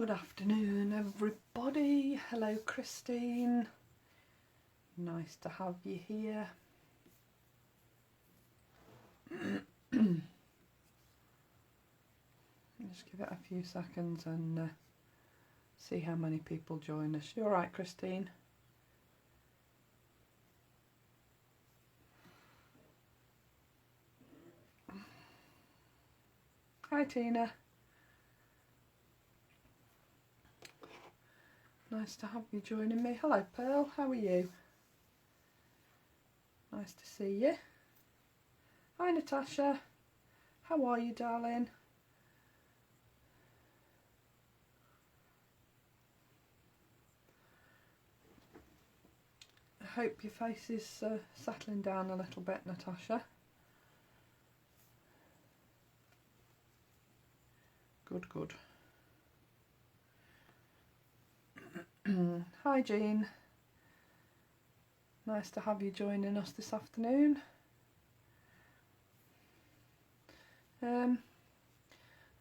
Good afternoon everybody. Hello Christine. Nice to have you here. Just give it a few seconds and see how many people join us. You alright Christine? Hi Tina. Nice to have you joining me. Hello Pearl, how are you? Nice to see you. Hi Natasha, how are you darling? I hope your face is settling down a little bit, Natasha. Good, good. Hi Jean, nice to have you joining us this afternoon. I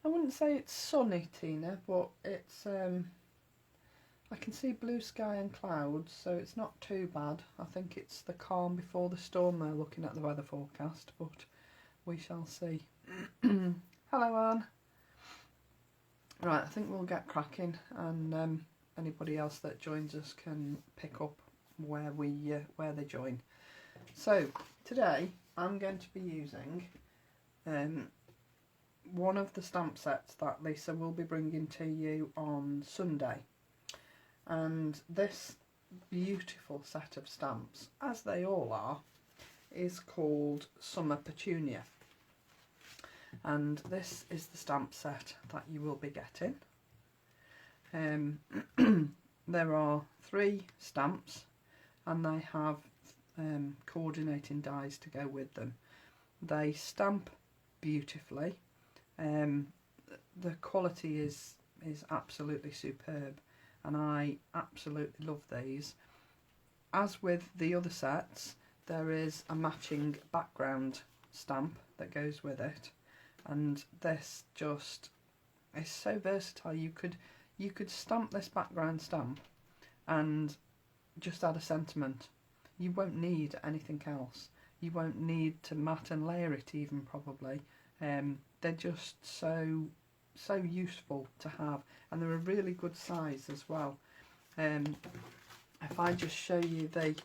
wouldn't say it's sunny Tina, but it's I can see blue sky and clouds, so it's not too bad. I think it's the calm before the storm there, looking at the weather forecast, but we shall see. Hello Anne. Right, I think we'll get cracking, and anybody else that joins us can pick up where they join. So today I'm going to be using one of the stamp sets that Lisa will be bringing to you on Sunday, and this beautiful set of stamps, as they all are, is called Summer Petunia, and this is the stamp set that you will be getting. There are 3 stamps and they have coordinating dies to go with them. They stamp beautifully. The quality is absolutely superb, and I absolutely love these. As with the other sets, there is a matching background stamp that goes with it, and this just is so versatile. You could stamp this background stamp and just add a sentiment. You won't need anything else. You won't need to mat and layer it even, probably. They're just so useful to have, and they're a really good size as well. If I just show you the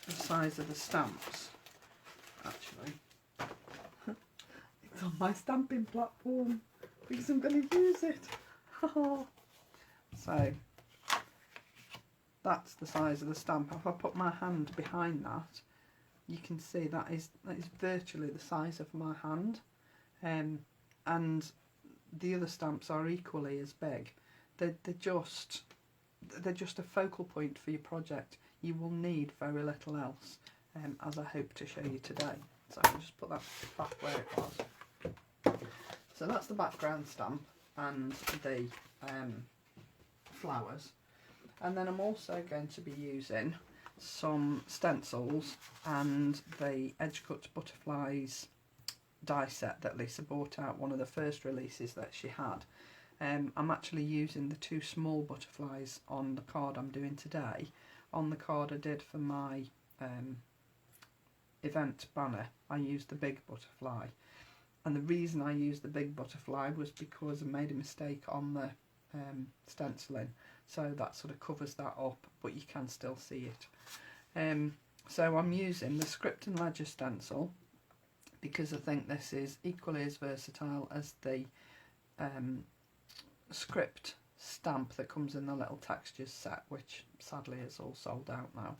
size of the stamps, actually, it's on my stamping platform because I'm going to use it. So that's the size of the stamp. If I put my hand behind that, you can see that is virtually the size of my hand, and the other stamps are equally as big. They're just a focal point for your project. You will need very little else, as I hope to show you today. So I'll just put that back where it was. So that's the background stamp and the flowers, and then I'm also going to be using some stencils and the Edge Cut Butterflies die set that Lisa bought out, one of the first releases that she had. I'm actually using the 2 small butterflies on the card I'm doing today. On the card I did for my event banner, I used the big butterfly, and the reason I used the big butterfly was because I made a mistake on the stenciling, so that sort of covers that up, but you can still see it. So I'm using the Script and Ledger stencil because I think this is equally as versatile as the script stamp that comes in the little textures set, which sadly is all sold out now.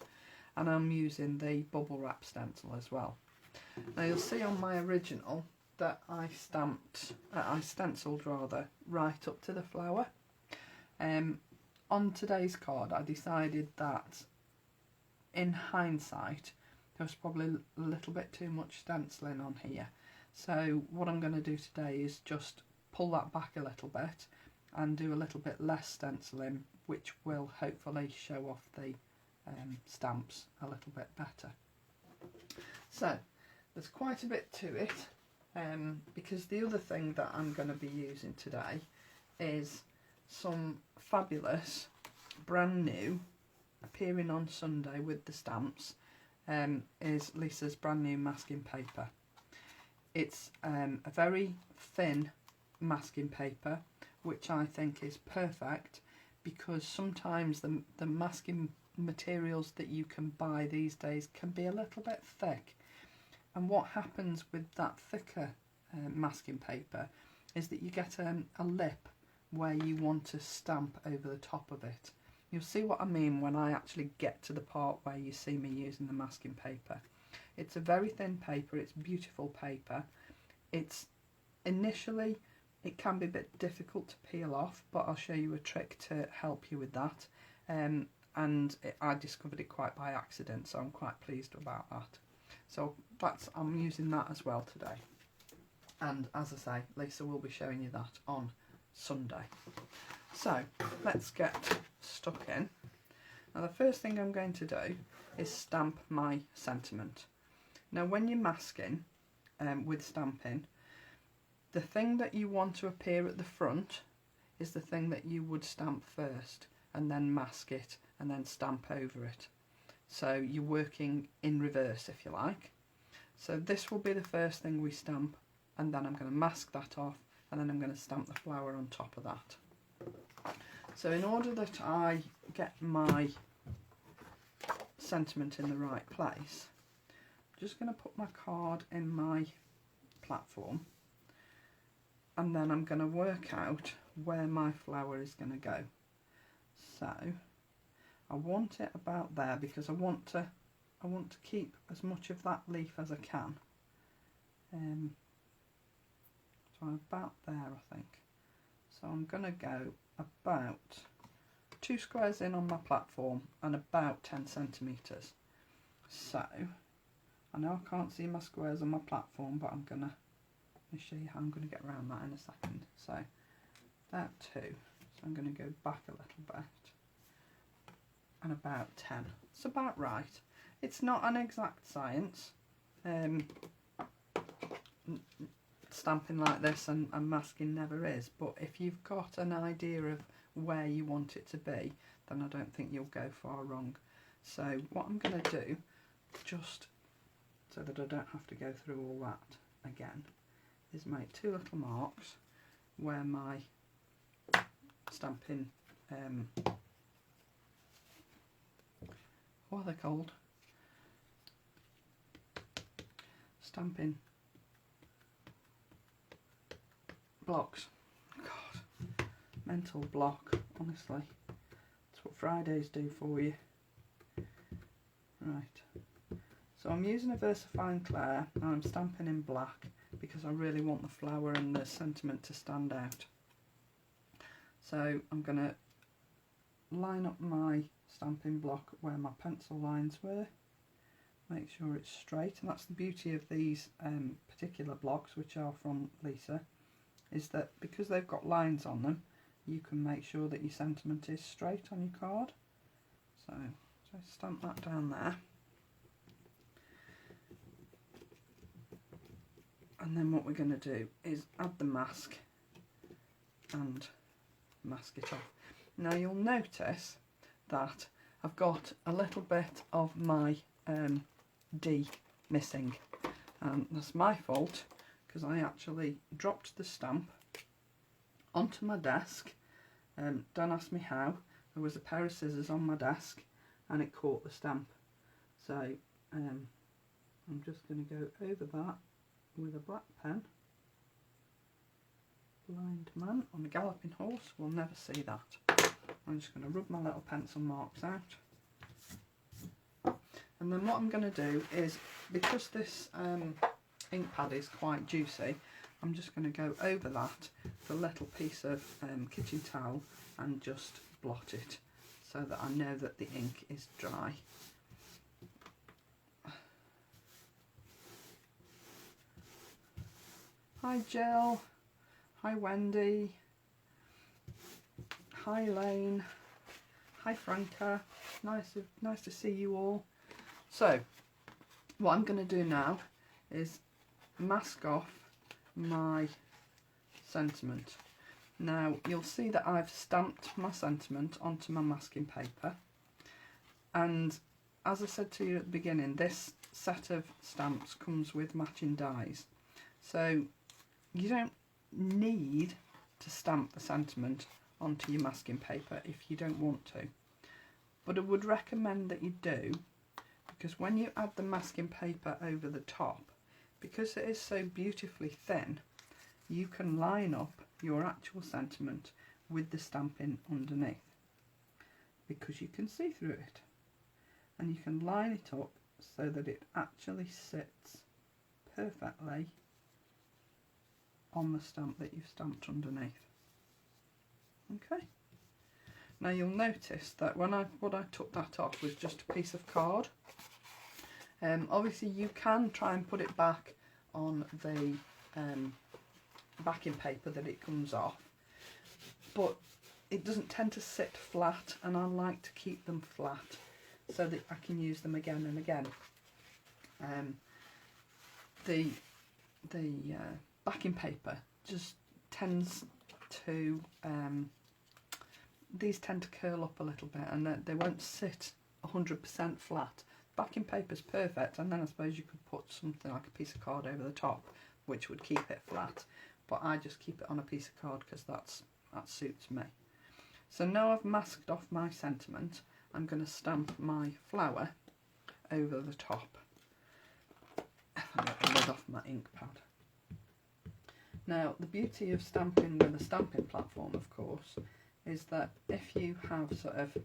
And I'm using the bubble wrap stencil as well. Now you'll see on my original that I stenciled rather right up to the flower. On today's card I decided that in hindsight there was probably a little bit too much stenciling on here, so what I'm going to do today is just pull that back a little bit and do a little bit less stenciling, which will hopefully show off the stamps a little bit better. So there's quite a bit to it, because the other thing that I'm going to be using today is some fabulous, brand new, appearing on Sunday with the stamps, is Lisa's brand new masking paper. It's a very thin masking paper, which I think is perfect, because sometimes the masking materials that you can buy these days can be a little bit thick, and what happens with that thicker masking paper is that you get a lip where you want to stamp over the top of it. You'll see what I mean when I actually get to the part where you see me using the masking paper. It's a very thin paper, it's beautiful paper. It's initially, it can be a bit difficult to peel off, but I'll show you a trick to help you with that. I discovered it quite by accident, so I'm quite pleased about that. So I'm using that as well today. And as I say, Lisa will be showing you that on Sunday. So let's get stuck in. Now the first thing I'm going to do is stamp my sentiment. Now when you're masking with stamping, the thing that you want to appear at the front is the thing that you would stamp first, and then mask it and then stamp over it. So you're working in reverse, if you like. So this will be the first thing we stamp, and then I'm going to mask that off, and then I'm going to stamp the flower on top of that. So in order that I get my sentiment in the right place, I'm just going to put my card in my platform, and then I'm going to work out where my flower is going to go. So I want it about there, because I want to keep as much of that leaf as I can. So I'm about there, I think. So I'm going to go about 2 squares in on my platform and about 10 centimetres. So I know I can't see my squares on my platform, but I'm going to show you how I'm going to get around that in a second. So about 2. So I'm going to go back a little bit, and about 10. It's about right. It's not an exact science. Stamping like this and masking never is, but if you've got an idea of where you want it to be, then I don't think you'll go far wrong. So what I'm going to do, just so that I don't have to go through all that again, is make 2 little marks where my stamping, what are they called? Stamping blocks. God, mental block, honestly. That's what Fridays do for you. Right, so I'm using a VersaFine Clair and I'm stamping in black because I really want the flower and the sentiment to stand out. So I'm going to line up my stamping block where my pencil lines were, make sure it's straight, and that's the beauty of these particular blocks, which are from Lisa, is that because they've got lines on them, you can make sure that your sentiment is straight on your card. So stamp that down there, and then what we're going to do is add the mask and mask it off. Now you'll notice that I've got a little bit of my D missing, and that's my fault because I actually dropped the stamp onto my desk. Don't ask me how. There was a pair of scissors on my desk and it caught the stamp. So I'm just going to go over that with a black pen. Blind man on a galloping horse will never see that. I'm just going to rub my little pencil marks out. And then what I'm going to do is, because this ink pad is quite juicy, I'm just going to go over that with a little piece of kitchen towel and just blot it so that I know that the ink is dry. Hi Jill, hi Wendy, hi Lane, hi Franca, nice to see you all. So what I'm going to do now is mask off my sentiment. Now you'll see that I've stamped my sentiment onto my masking paper, and as I said to you at the beginning, this set of stamps comes with matching dies, so you don't need to stamp the sentiment onto your masking paper if you don't want to, but I would recommend that you do, because when you add the masking paper over the top, because it is so beautifully thin, you can line up your actual sentiment with the stamping underneath, because you can see through it, and you can line it up so that it actually sits perfectly on the stamp that you've stamped underneath. Okay, now you'll notice that when I took that off was just a piece of card. Obviously you can try and put it back on the backing paper that it comes off, but it doesn't tend to sit flat, and I like to keep them flat so that I can use them again and again. The backing paper just tends to these tend to curl up a little bit, and they won't sit 100% flat. Backing paper's perfect, and then I suppose you could put something like a piece of card over the top, which would keep it flat, but I just keep it on a piece of card because that suits me. So now I've masked off my sentiment, I'm going to stamp my flower over the top. I'll get the lid off my ink pad. Now the beauty of stamping with a stamping platform, of course, is that if you have sort of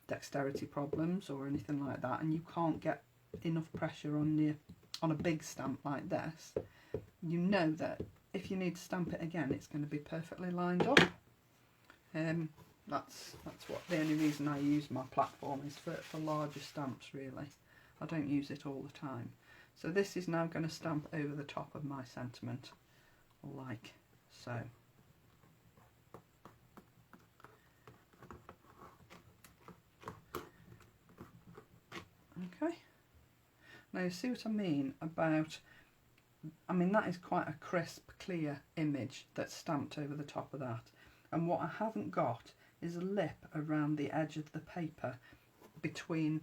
dexterity problems or anything like that, and you can't get enough pressure on a big stamp like this, you know that if you need to stamp it again, it's going to be perfectly lined up. That's what the only reason I use my platform is for larger stamps, really. I don't use it all the time. So this is now going to stamp over the top of my sentiment, like so. Okay, now you see what I mean about, that is quite a crisp, clear image that's stamped over the top of that, and what I haven't got is a lip around the edge of the paper between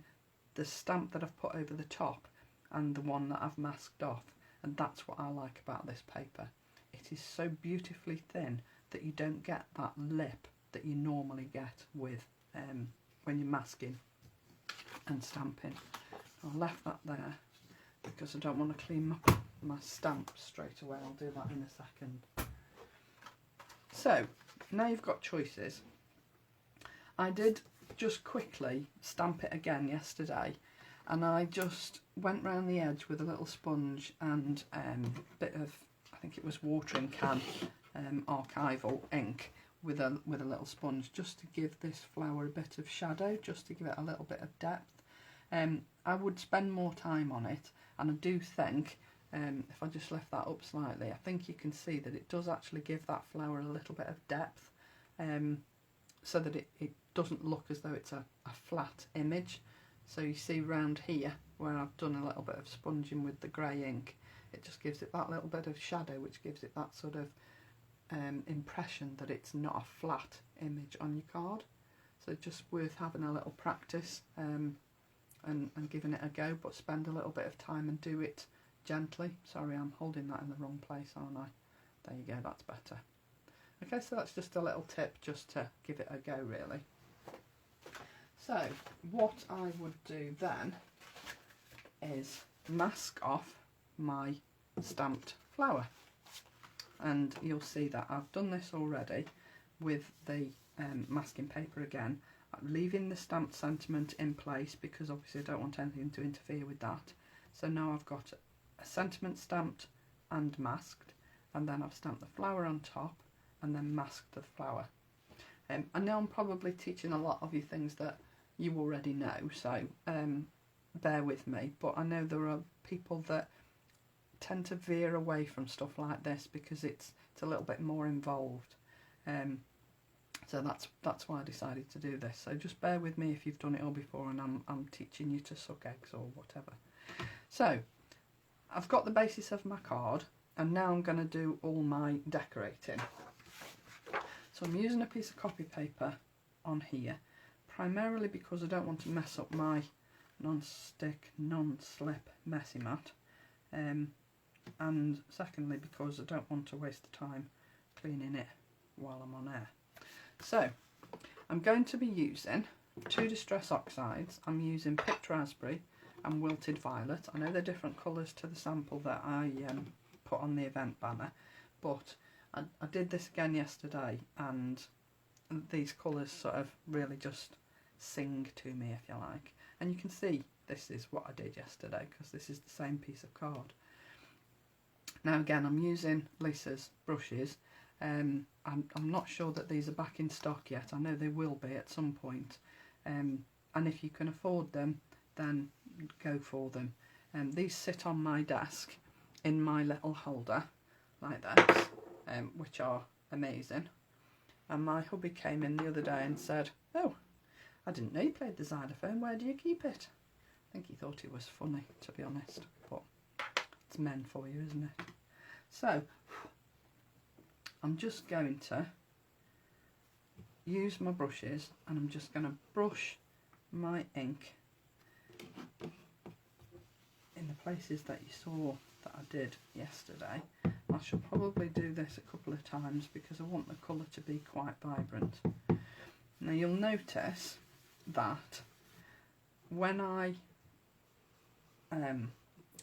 the stamp that I've put over the top and the one that I've masked off, and that's what I like about this paper. It is so beautifully thin that you don't get that lip that you normally get with when you're masking and stamping. I left that there because I don't want to clean my stamp straight away. I'll do that in a second. So now you've got choices. I did just quickly stamp it again yesterday, and I just went round the edge with a little sponge and a bit of, I think it was watering can archival ink with a little sponge, just to give this flower a bit of shadow, just to give it a little bit of depth. I would spend more time on it, and I do think if I just lift that up slightly, I think you can see that it does actually give that flower a little bit of depth, so that it doesn't look as though it's a flat image. So you see round here where I've done a little bit of sponging with the grey ink, it just gives it that little bit of shadow, which gives it that sort of impression that it's not a flat image on your card. So it's just worth having a little practice and giving it a go, but spend a little bit of time and do it gently. Sorry, I'm holding that in the wrong place, aren't I? There you go, that's better. Okay, so that's just a little tip just to give it a go, really. So what I would do then is mask off my stamped flower, and you'll see that I've done this already with the masking paper again. I'm leaving the stamped sentiment in place because obviously I don't want anything to interfere with that. So now I've got a sentiment stamped and masked, and then I've stamped the flower on top and then masked the flower. I know I'm probably teaching a lot of you things that you already know, so bear with me, but I know there are people that tend to veer away from stuff like this because it's a little bit more involved. So that's why I decided to do this. So just bear with me if you've done it all before and I'm teaching you to suck eggs or whatever. So I've got the basis of my card, and now I'm going to do all my decorating. So I'm using a piece of copy paper on here, primarily because I don't want to mess up my non-stick, non-slip messy mat, and secondly because I don't want to waste the time cleaning it while I'm on air. So I'm going to be using two distress oxides. I'm using picked raspberry and wilted violet. I know they're different colours to the sample that I put on the event banner, but I did this again yesterday, and these colours sort of really just sing to me, if you like. And you can see this is what I did yesterday, because this is the same piece of card. Now again, I'm using Lisa's brushes. I'm not sure that these are back in stock yet. I know they will be at some point. And if you can afford them, then go for them. These sit on my desk in my little holder, like this, which are amazing. And my hubby came in the other day and said, "Oh, I didn't know you played the xylophone, where do you keep it?" I think he thought it was funny, to be honest, but it's men for you, isn't it? So I'm just going to use my brushes, and I'm just going to brush my ink in the places that you saw that I did yesterday. I shall probably do this a couple of times because I want the colour to be quite vibrant. Now you'll notice that when I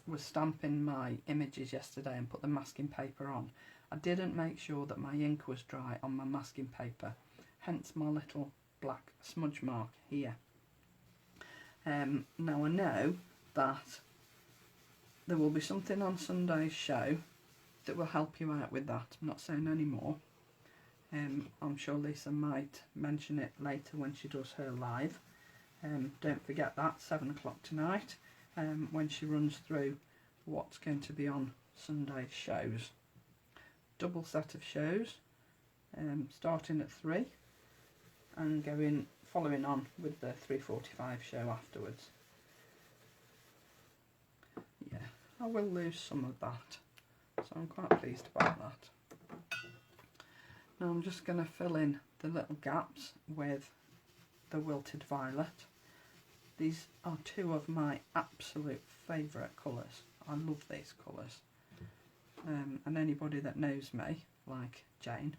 was stamping my images yesterday and put the masking paper on, I didn't make sure that my ink was dry on my masking paper, hence my little black smudge mark here. Now I know that there will be something on Sunday's show that will help you out with that. I'm not saying any more. I'm sure Lisa might mention it later when she does her live. Don't forget that, 7 o'clock tonight, when she runs through what's going to be on Sunday's shows. Double set of shows, starting at 3 and following on with the 3:45 show afterwards. Yeah, I will lose some of that, so I'm quite pleased about that. Now I'm just going to fill in the little gaps with the wilted violet. These are two of my absolute favourite colours. I love these colours. And anybody that knows me, like Jane,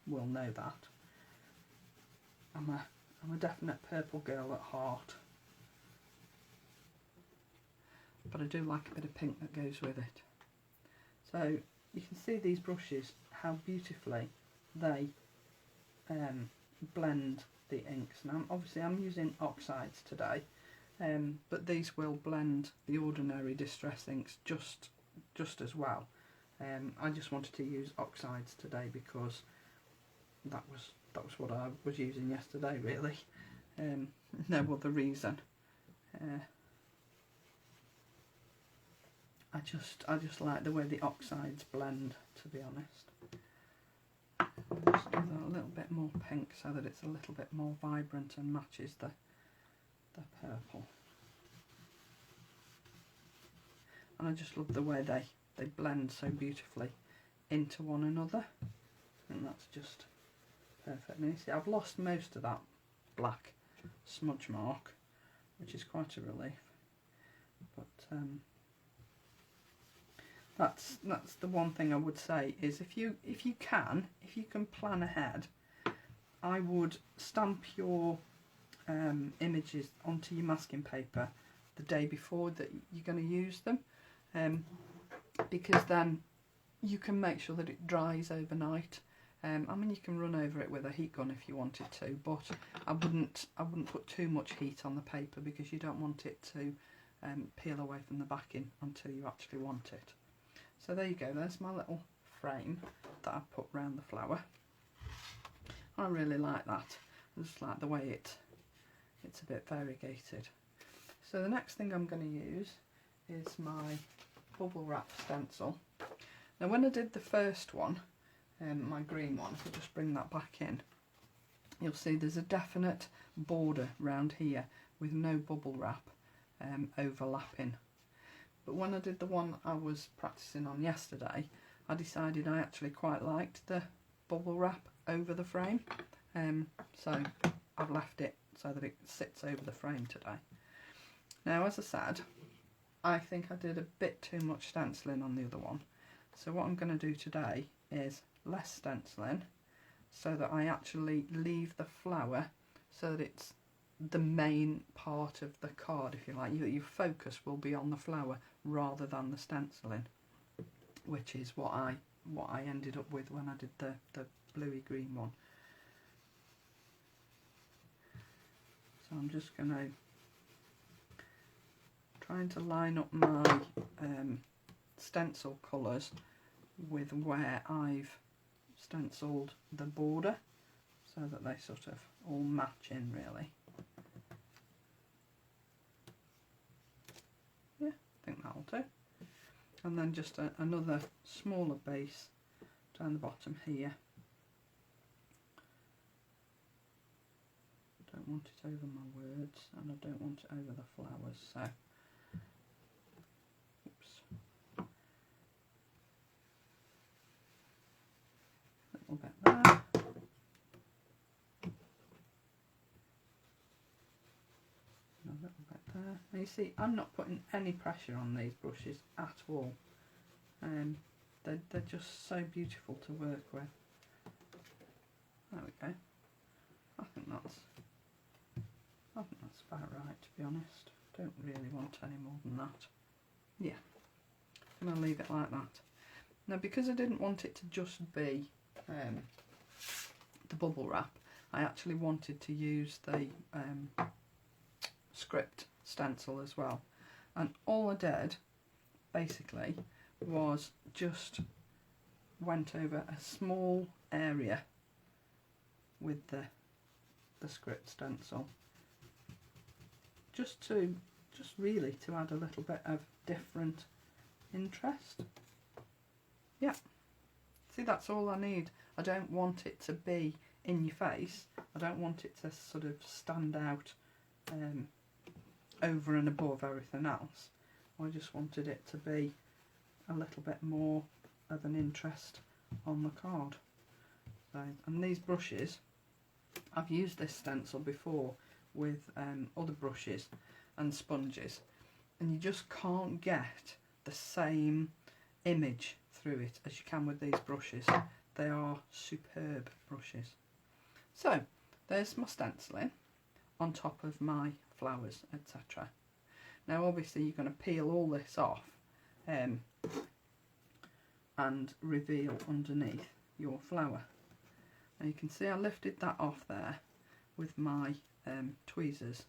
will know that. I'm a definite purple girl at heart. But I do like a bit of pink that goes with it. So you can see these brushes, how beautifully they blend the inks. Now obviously I'm using oxides today, but these will blend the ordinary distress inks just as well. I just wanted to use oxides today because that was what I was using yesterday, really. No other reason. I just like the way the oxides blend, to be honest. I'll just do that a little bit more pink so that it's a little bit more vibrant and matches the purple. And I just love the way they blend so beautifully into one another, and that's just perfect. And you see, I've lost most of that black smudge mark, which is quite a relief. But that's the one thing I would say is if you can plan ahead, I would stamp your images onto your masking paper the day before that you're going to use them, because then you can make sure that it dries overnight. I mean, you can run over it with a heat gun if you wanted to, but I wouldn't put too much heat on the paper because you don't want it to peel away from the backing until you actually want it. So there you go, there's my little frame that I've put round the flower. I really like that. I just like the way it's a bit variegated. So the next thing I'm going to use is my bubble wrap stencil. Now when I did the first one, my green one, if I just bring that back in, you'll see there's a definite border round here with no bubble wrap overlapping. But when I did the one I was practicing on yesterday, I decided I actually quite liked the bubble wrap over the frame, so I've left it so that it sits over the frame today. Now, as I said, I think I did a bit too much stenciling on the other one, so what I'm going to do today is less stenciling so that I actually leave the flower so that it's the main part of the card, if you like. Your focus will be on the flower rather than the stenciling, which is what I ended up with when I did the bluey green one. So I'm just going to trying to line up my stencil colours with where I've stenciled the border so that they sort of all match in, really. Yeah, I think that'll do. And then just another smaller base down the bottom here. I don't want it over my words and I don't want it over the flowers, so oops. A little bit there. A little bit there. Now you see, I'm not putting any pressure on these brushes at all. They're just so beautiful to work with. There we go. I think that's about right, to be honest. Don't really want any more than that. Yeah, I'm going to leave it like that. Now, because I didn't want it to just be the bubble wrap, I actually wanted to use the script stencil as well. And all I did, basically, was just went over a small area with the script stencil. Just really to add a little bit of different interest. Yeah, see, that's all I need. I don't want it to be in your face. I don't want it to sort of stand out over and above everything else. I just wanted it to be a little bit more of an interest on the card. So, and these brushes, I've used this stencil before with other brushes and sponges, and you just can't get the same image through it as you can with these brushes. They are superb brushes. So there's my stenciling on top of my flowers, etc. Now obviously you're going to peel all this off and reveal underneath your flower. Now you can see I lifted that off there with my tweezers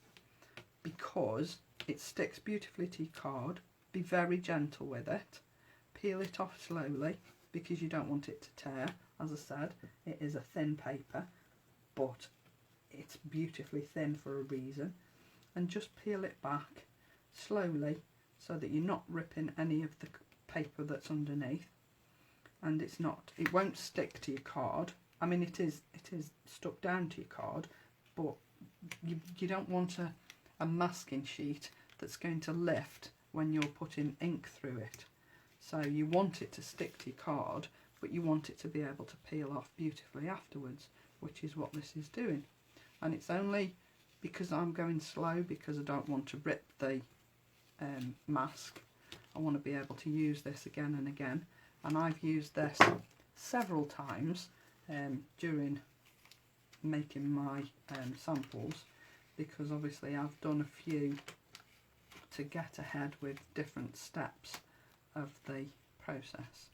because it sticks beautifully to your card. Be very gentle with it. Peel it off slowly because you don't want it to tear. As I said, it is a thin paper, but it's beautifully thin for a reason. And just peel it back slowly so that you're not ripping any of the paper that's underneath, and it won't stick to your card. I mean, it is stuck down to your card, but you don't want a masking sheet that's going to lift when you're putting ink through it. So you want it to stick to your card, but you want it to be able to peel off beautifully afterwards, which is what this is doing. And it's only because I'm going slow, because I don't want to rip the mask. I want to be able to use this again and again, and I've used this several times during making my samples, because obviously I've done a few to get ahead with different steps of the process.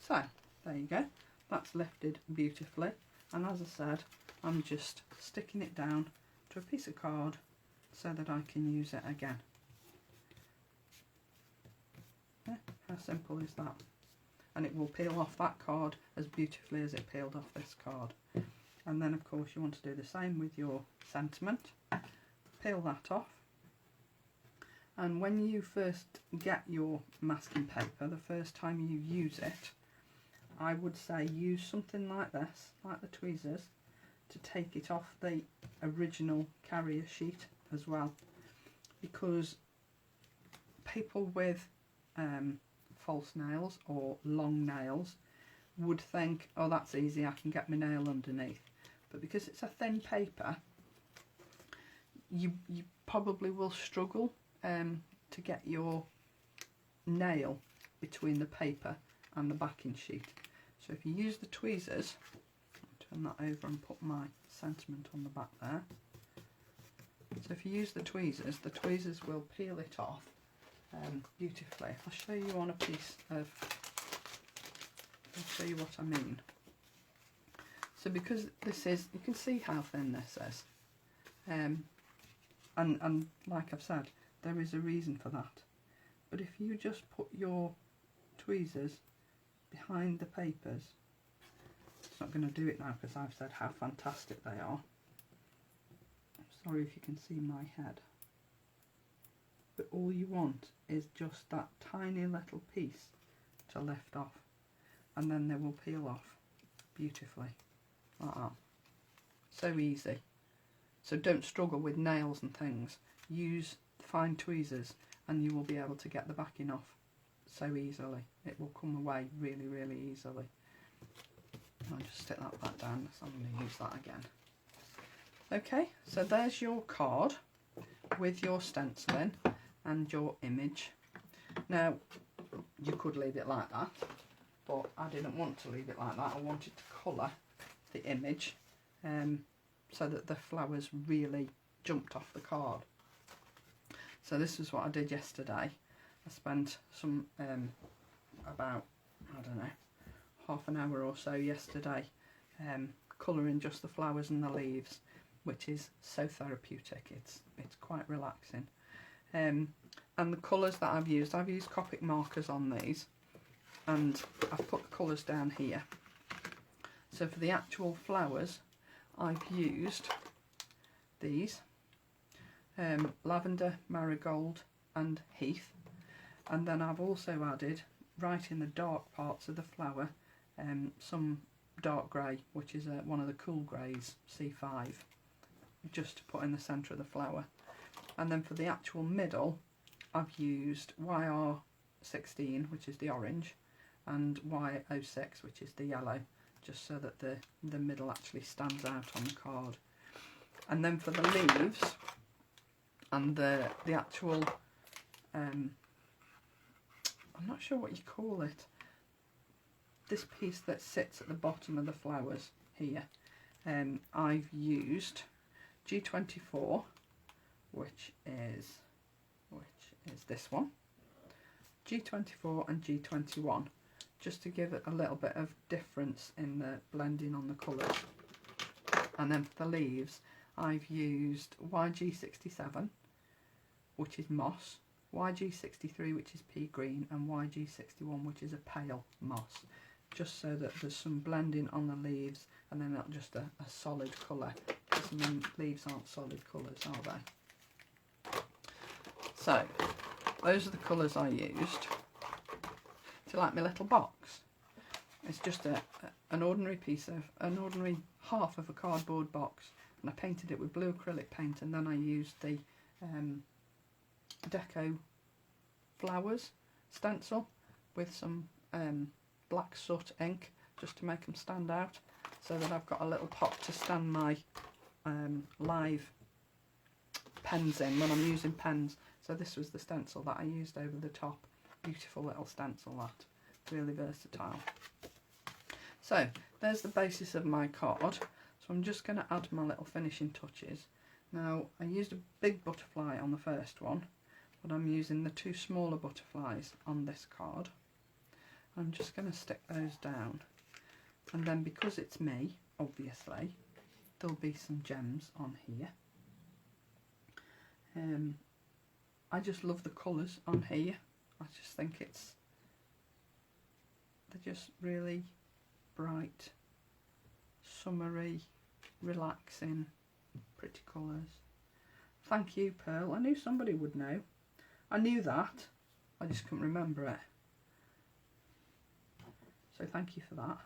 So there you go, that's lifted beautifully, and as I said, I'm just sticking it down to a piece of card so that I can use it again. Yeah, how simple is that? And it will peel off that card as beautifully as it peeled off this card. And then of course you want to do the same with your sentiment. Peel that off. And when you first get your masking paper, the first time you use it, I would say use something like this, like the tweezers, to take it off the original carrier sheet as well. Because people with false nails or long nails would think, oh, that's easy, I can get my nail underneath. But because it's a thin paper, you probably will struggle to get your nail between the paper and the backing sheet. So if you use the tweezers, I'll turn that over and put my sentiment on the back there. So if you use the tweezers will peel it off beautifully. I'll show you on a piece of, I'll show you what I mean. So because this is, you can see how thin this is, and like I've said, there is a reason for that. But if you just put your tweezers behind the papers, it's not going to do it now because I've said how fantastic they are. I'm sorry if you can see my head. But all you want is just that tiny little piece to lift off, and then they will peel off beautifully like that. So easy. So don't struggle with nails and things. Use fine tweezers and you will be able to get the backing off so easily. It will come away really, really easily. I'll just stick that back down, so I'm going to use that again. Okay, so there's your card with your stencil in and your image. Now, you could leave it like that, but I didn't want to leave it like that. I wanted to colour the image so that the flowers really jumped off the card. So this is what I did yesterday. I spent some about, I don't know, half an hour or so yesterday colouring just the flowers and the leaves, which is so therapeutic. It's quite relaxing. And the colours that I've used Copic markers on these, and I've put the colours down here. So for the actual flowers, I've used these, lavender, marigold and heath, and then I've also added, right in the dark parts of the flower, some dark grey, which is one of the cool greys, C5, just to put in the centre of the flower. And then for the actual middle, I've used YR16, which is the orange, and Y06, which is the yellow, just so that the middle actually stands out on the card. And then for the leaves and the actual, I'm not sure what you call it, this piece that sits at the bottom of the flowers here, I've used G24, which is this one, G24 and G21, just to give it a little bit of difference in the blending on the colours. And then for the leaves, I've used YG67, which is moss, YG63, which is pea green, and YG61, which is a pale moss, just so that there's some blending on the leaves and then not just a solid colour, because I mean, leaves aren't solid colours, are they? So those are the colours I used. Do you like my little box? It's just an ordinary half of a cardboard box, and I painted it with blue acrylic paint, and then I used the Deco Flowers stencil with some black soot ink, just to make them stand out, so that I've got a little pot to stand my live pens in when I'm using pens. So this was the stencil that I used over the top. Beautiful little stencil, that, really versatile. So there's the basis of my card. So I'm just going to add my little finishing touches. Now I used a big butterfly on the first one, but I'm using the two smaller butterflies on this card. I'm just going to stick those down, and then because it's me, obviously there'll be some gems on here. I just love the colours on here. I just think they're just really bright, summery, relaxing, pretty colours. Thank you, Pearl. I knew somebody would know. I knew that, I just couldn't remember it. So thank you for that.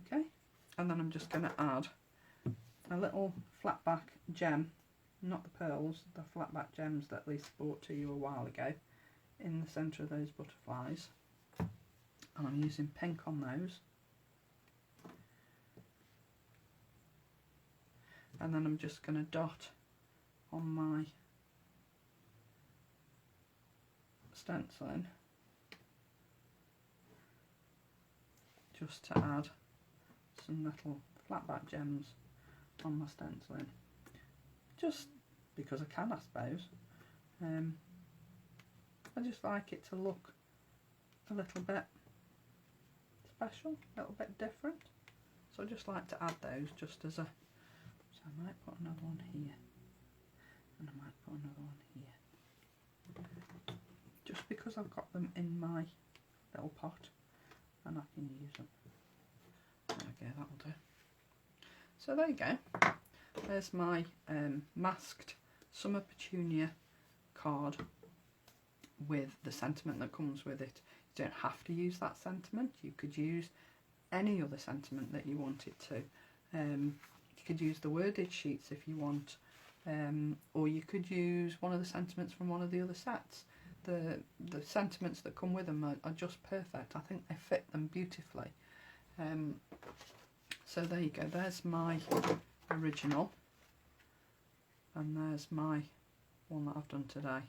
Okay, and then I'm just going to add a little flat back gem, not the pearls, the flat back gems that Lisa brought to you a while ago, in the centre of those butterflies. and I'm using pink on those. And then I'm just going to dot on my stenciling just to add some little flat back gems on my stenciling, just because I can, I suppose. I just like it to look a little bit special, a little bit different, so I just like to add those just as a, so I might put another one here and I might put another one here, just because I've got them in my little pot and I can use them. Okay, that'll do. So there you go, there's my masked Summer Petunia card with the sentiment that comes with it. You don't have to use that sentiment, you could use any other sentiment that you wanted to. You could use the wordage sheets if you want, or you could use one of the sentiments from one of the other sets. The sentiments that come with them are just perfect. I think they fit them beautifully. So there you go, there's my original, and there's my one that I've done today.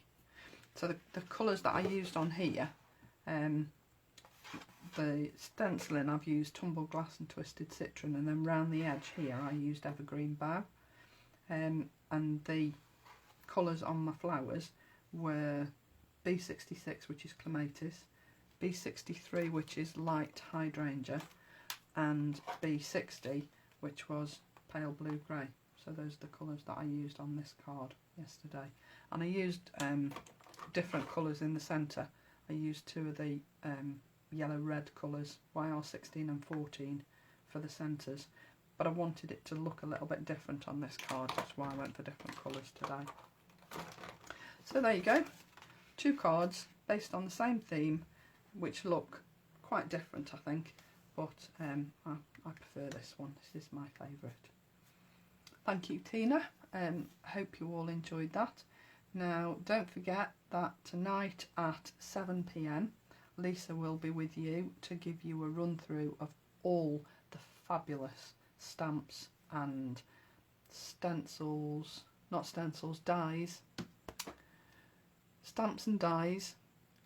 So the colours that I used on here, the stenciling I've used tumbled glass and twisted citron, and then round the edge here I used evergreen bough, and the colours on my flowers were B66, which is clematis, B63, which is light hydrangea, and B60, which was pale blue grey. So those are the colours that I used on this card yesterday, and I used different colours in the centre. I used two of the yellow red colours, YR16 and 14, for the centres, but I wanted it to look a little bit different on this card, that's why I went for different colours today. So there you go, two cards based on the same theme, which look quite different I think, but I prefer this one. This is my favourite. Thank you, Tina. I hope you all enjoyed that. Now don't forget that tonight at 7 PM Lisa will be with you to give you a run through of all the fabulous stamps and stencils, not stencils, dies, stamps and dies,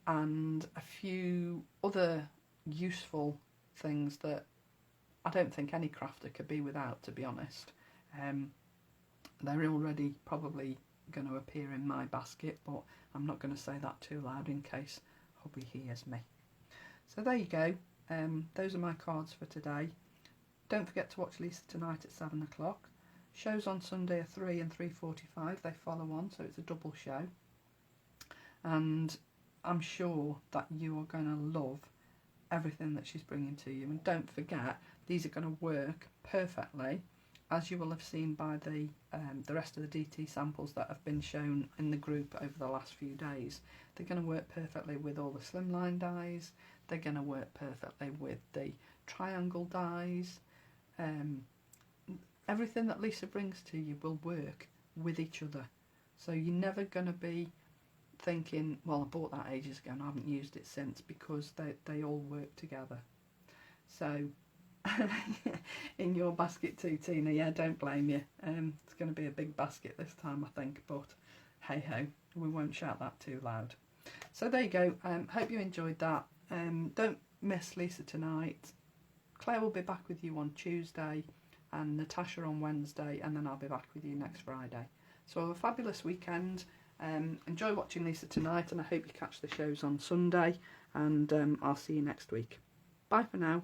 and a few other useful things that I don't think any crafter could be without, to be honest. They're already probably going to appear in my basket, but I'm not going to say that too loud in case hubby hears me. So there you go, those are my cards for today. Don't forget to watch Lisa tonight at 7 o'clock. Shows on Sunday are 3 and 3:45, they follow on, so it's a double show. And I'm sure that you are going to love everything that she's bringing to you. And don't forget, these are going to work perfectly, as you will have seen by the rest of the DT samples that have been shown in the group over the last few days. They're going to work perfectly with all the slimline dies, they're going to work perfectly with the triangle dies. Everything that Lisa brings to you will work with each other. So you're never going to be thinking, well, I bought that ages ago and I haven't used it since, because they all work together. So in your basket too, Tina, yeah, don't blame you. It's going to be a big basket this time, I think, but hey ho, we won't shout that too loud. So there you go, hope you enjoyed that. Don't miss Lisa tonight. Claire will be back with you on Tuesday and Natasha on Wednesday, and then I'll be back with you next Friday. So have a fabulous weekend. Enjoy watching Lisa tonight, and I hope you catch the shows on Sunday, and I'll see you next week. Bye for now.